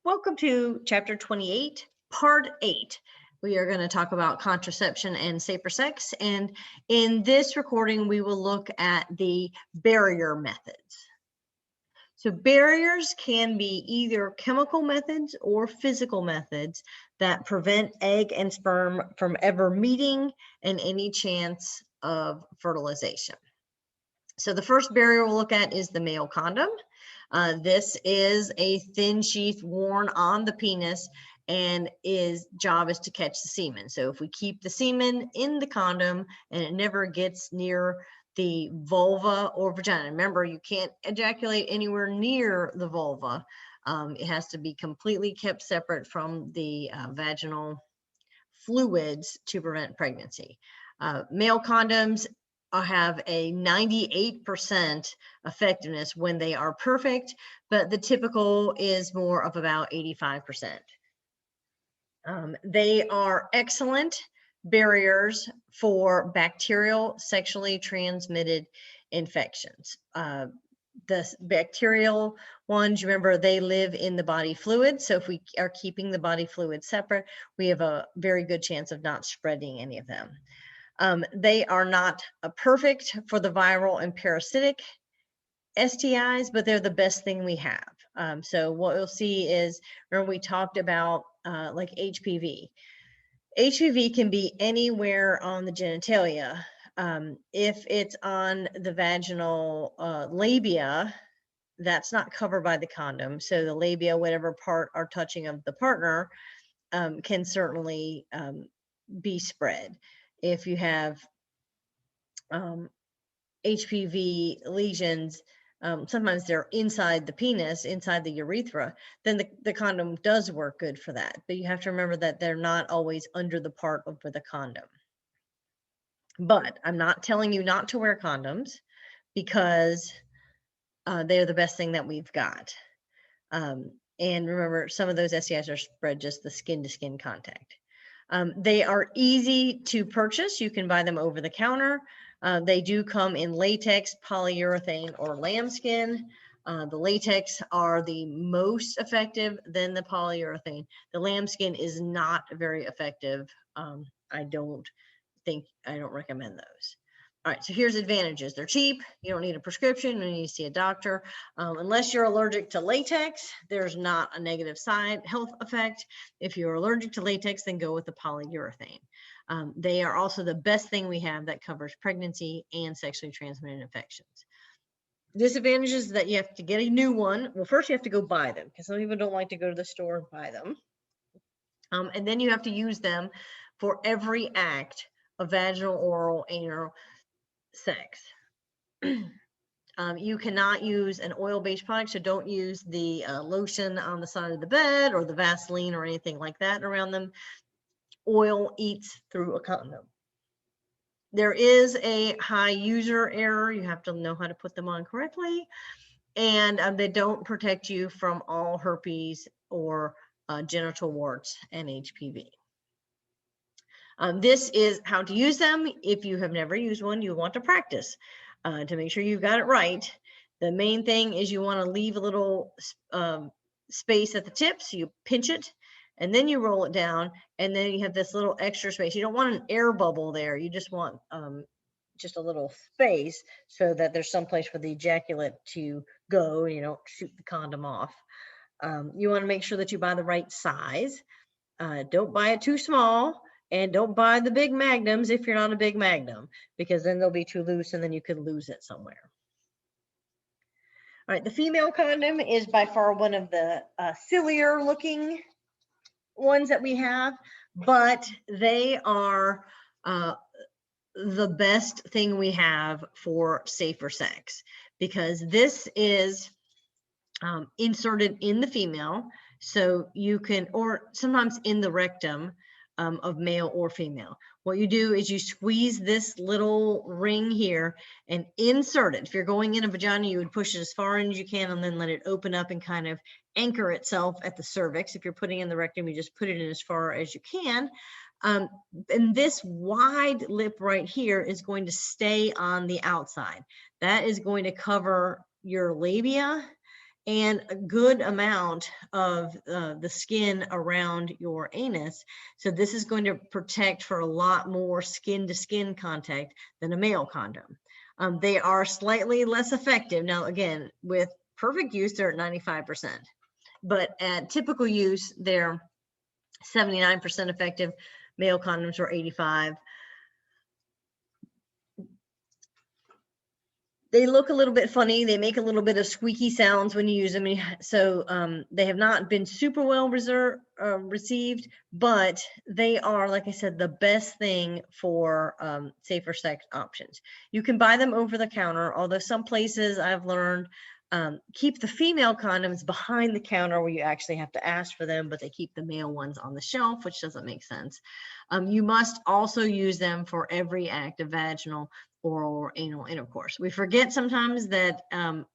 Welcome to Chapter 28, Part 8. We are going to talk about contraception and safer sex. And in this recording, we will look at the barrier methods. So barriers can be either chemical methods or physical methods that prevent egg and sperm from ever meeting and any chance of fertilization. So the first barrier we'll look at is the male condom. This is a thin sheath worn on the penis, and its job is to catch the semen. So if we keep the semen in the condom and it never gets near the vulva or vagina, remember you can't ejaculate anywhere near the vulva. It has to be completely kept separate from the vaginal fluids to prevent pregnancy. Male condoms have a 98% effectiveness when they are perfect, but the typical is more of about 85%. They are excellent barriers for bacterial sexually transmitted infections. The bacterial ones, remember, they live in the body fluid. So if we are keeping the body fluid separate, we have a very good chance of not spreading any of them. They are not perfect for the viral and parasitic STIs, but they're the best thing we have. So what you'll see is, remember we talked about like HPV. HPV can be anywhere on the genitalia. If it's on the vaginal labia, that's not covered by the condom. So the labia, whatever part are touching of the partner, can certainly be spread. If you have HPV lesions, sometimes they're inside the penis, inside the urethra, then the condom does work good for that. But you have to remember that they're not always under the part over the condom. But I'm not telling you not to wear condoms, because they're the best thing that we've got. And remember, some of those STIs are spread just the skin-to-skin contact. They are easy to purchase. You can buy them over the counter. They do come in latex, polyurethane, or lambskin. The latex are the most effective, then the polyurethane. The lambskin is not very effective. I don't recommend those. All right, so here's advantages. They're cheap. You don't need a prescription. You don't need to see a doctor. Unless you're allergic to latex, there's not a negative side health effect. If you're allergic to latex, then go with the polyurethane. They are also the best thing we have that covers pregnancy and sexually transmitted infections. Disadvantages is that you have to get a new one. Well, first you have to go buy them, because some people don't like to go to the store and buy them. And then you have to use them for every act of vaginal, oral, anal sex. You cannot use an oil-based product, so don't use the lotion on the side of the bed or the Vaseline or anything like that around them. Oil eats through a condom. There is a high user error. You have to know how to put them on correctly, and they don't protect you from all herpes or genital warts and HPV. This is how to use them. If you have never used one, you want to practice to make sure you've got it right. The main thing is you want to leave a little space at the tip, so you pinch it and then you roll it down, and then you have this little extra space. You don't want an air bubble there. You just want just a little space so that there's some place for the ejaculate to go, and you don't shoot the condom off. You want to make sure that you buy the right size. Don't buy it too small. And don't buy the big magnums if you're not a big magnum, because then they'll be too loose and then you could lose it somewhere. All right, the female condom is by far one of the sillier looking ones that we have, but they are the best thing we have for safer sex, because this is inserted in the female, so you can, or sometimes in the rectum, of male or female. What you do is you squeeze this little ring here and insert it. If you're going in a vagina, you would push it as far in as you can and then let it open up and kind of anchor itself at the cervix. If you're putting in the rectum, you just put it in as far as you can. And this wide lip right here is going to stay on the outside. That is going to cover your labia and a good amount of the skin around your anus. So this is going to protect for a lot more skin to skin contact than a male condom. They are slightly less effective. Now, again, with perfect use, they're at 95%, but at typical use, they're 79% effective. Male condoms are 85%. They look a little bit funny. They make a little bit of squeaky sounds when you use them. So they have not been super well received, but they are, like I said, the best thing for safer sex options. You can buy them over the counter, although some places I've learned keep the female condoms behind the counter where you actually have to ask for them, but they keep the male ones on the shelf, which doesn't make sense. You must also use them for every act of vaginal, oral, or anal intercourse. We forget sometimes that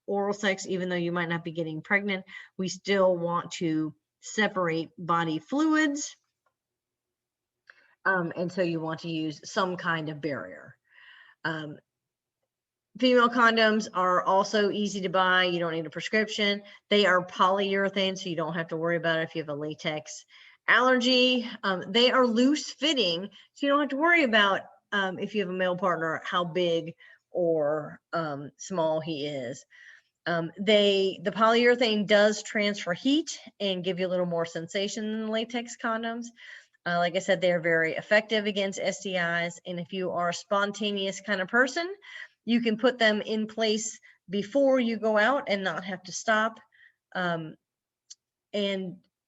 oral sex, even though you might not be getting pregnant, we still want to separate body fluids. And so you want to use some kind of barrier. Female condoms are also easy to buy. You don't need a prescription. They are polyurethane, so you don't have to worry about it if you have a latex allergy. They are loose fitting, so you don't have to worry about if you have a male partner, how big or small he is. The polyurethane does transfer heat and give you a little more sensation than latex condoms. Like I said, they're very effective against STIs. And if you are a spontaneous kind of person, you can put them in place before you go out and not have to stop and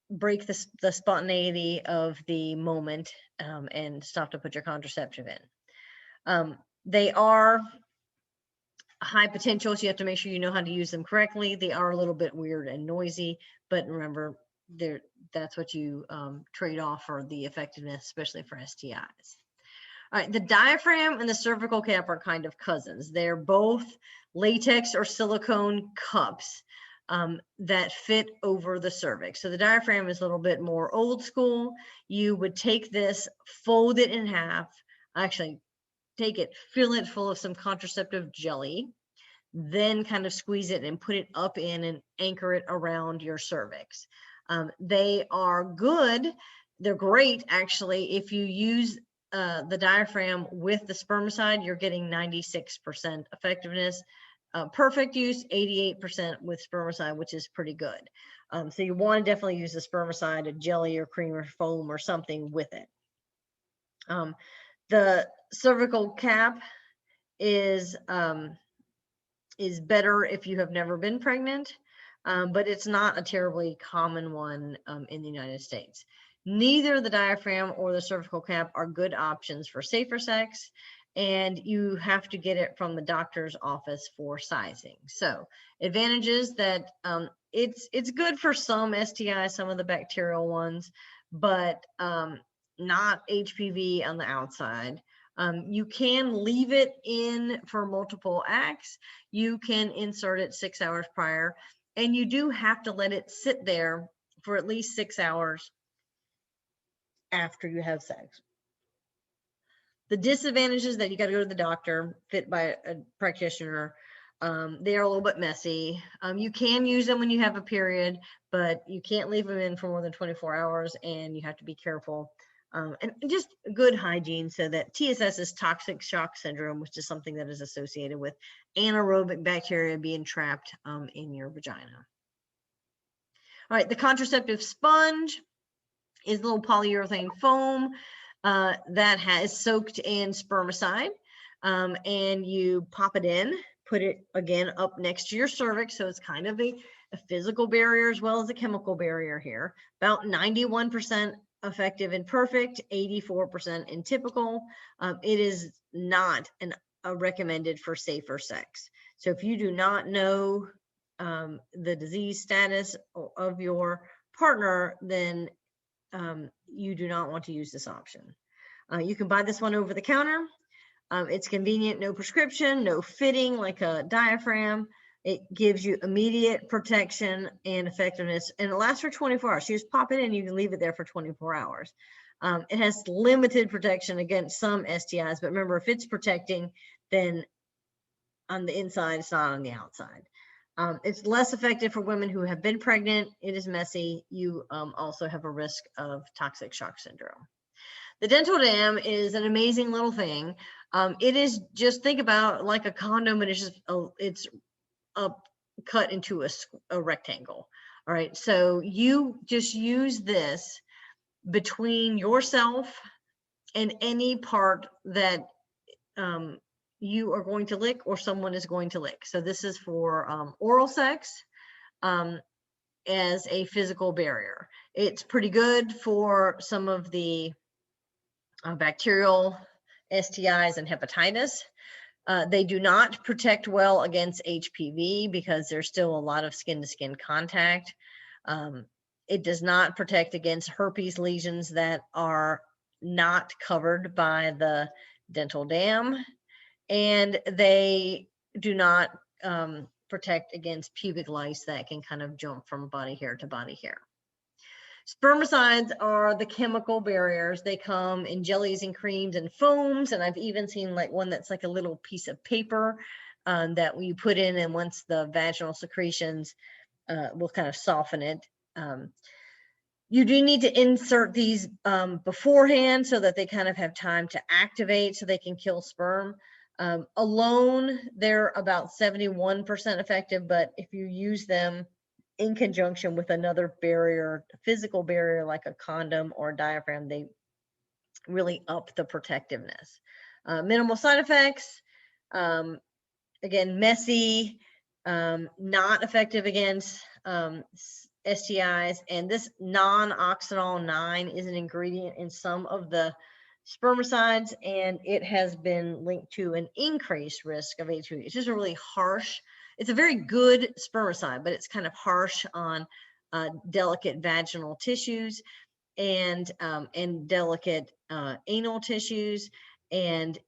break the spontaneity of the moment and stop to put your contraceptive in. They are high potential, so you have to make sure you know how to use them correctly. They are a little bit weird and noisy, but remember, that's what you trade off for the effectiveness, especially for STIs. All right, the diaphragm and the cervical cap are kind of cousins. They're both latex or silicone cups that fit over the cervix. So the diaphragm is a little bit more old school. You would take this, fold it in half, actually take it, fill it full of some contraceptive jelly, then kind of squeeze it and put it up in and anchor it around your cervix. They are good. They're great, actually. If you use the diaphragm with the spermicide, you're getting 96% effectiveness. Perfect use, 88% with spermicide, which is pretty good. So you want to definitely use the spermicide, a jelly or cream or foam or something with it. The cervical cap is better if you have never been pregnant, but it's not a terribly common one in the United States. Neither the diaphragm or the cervical cap are good options for safer sex, and you have to get it from the doctor's office for sizing. So advantages that it's good for some STIs, some of the bacterial ones, but not HPV on the outside. You can leave it in for multiple acts. You can insert it 6 hours prior, and you do have to let it sit there for at least 6 hours after you have sex. The disadvantages that you got to go to the doctor, fit by a practitioner. They are a little bit messy. You can use them when you have a period, but you can't leave them in for more than 24 hours, and you have to be careful. And just good hygiene, so that TSS is toxic shock syndrome, which is something that is associated with anaerobic bacteria being trapped in your vagina. All right, the contraceptive sponge is a little polyurethane foam that has soaked in spermicide, and you pop it in, put it again up next to your cervix, so it's kind of a physical barrier as well as a chemical barrier here. About 91% effective in perfect, 84% in typical. It is not recommended for safer sex. So if you do not know the disease status of your partner, then you do not want to use this option. You can buy this one over the counter. It's convenient, no prescription, no fitting like a diaphragm. It gives you immediate protection and effectiveness, and it lasts for 24 hours. So you just pop it in, you can leave it there for 24 hours. It has limited protection against some STIs, but remember, if it's protecting, then on the inside, it's not on the outside. It's less effective for women who have been pregnant. It is messy. You also have a risk of toxic shock syndrome. The dental dam is an amazing little thing. It is just, think about like a condom, and it's cut into a rectangle. All right, so you just use this between yourself and any part that you are going to lick or someone is going to lick. So this is for oral sex as a physical barrier. It's pretty good for some of the bacterial STIs and hepatitis. They do not protect well against HPV because there's still a lot of skin-to-skin contact. It does not protect against herpes lesions that are not covered by the dental dam, and they do not protect against pubic lice that can kind of jump from body hair to body hair. Spermicides are the chemical barriers. They come in jellies and creams and foams, and I've even seen like one that's like a little piece of paper that you put in, and once the vaginal secretions will kind of soften it. You do need to insert these beforehand so that they kind of have time to activate so they can kill sperm. Alone, they're about 71% effective, but if you use them in conjunction with another barrier, physical barrier like a condom or a diaphragm, they really up the protectiveness. Minimal side effects, again, messy, not effective against STIs, and this non-oxynol 9 is an ingredient in some of the spermicides, and it has been linked to an increased risk of HPV. It's just a really harsh, it's a very good spermicide, but it's kind of harsh on delicate vaginal tissues and delicate anal tissues, and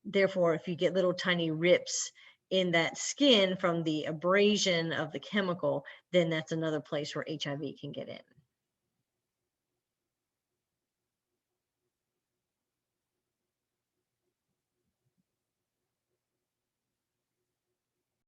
therefore, if you get little tiny rips in that skin from the abrasion of the chemical, then that's another place where HIV can get in.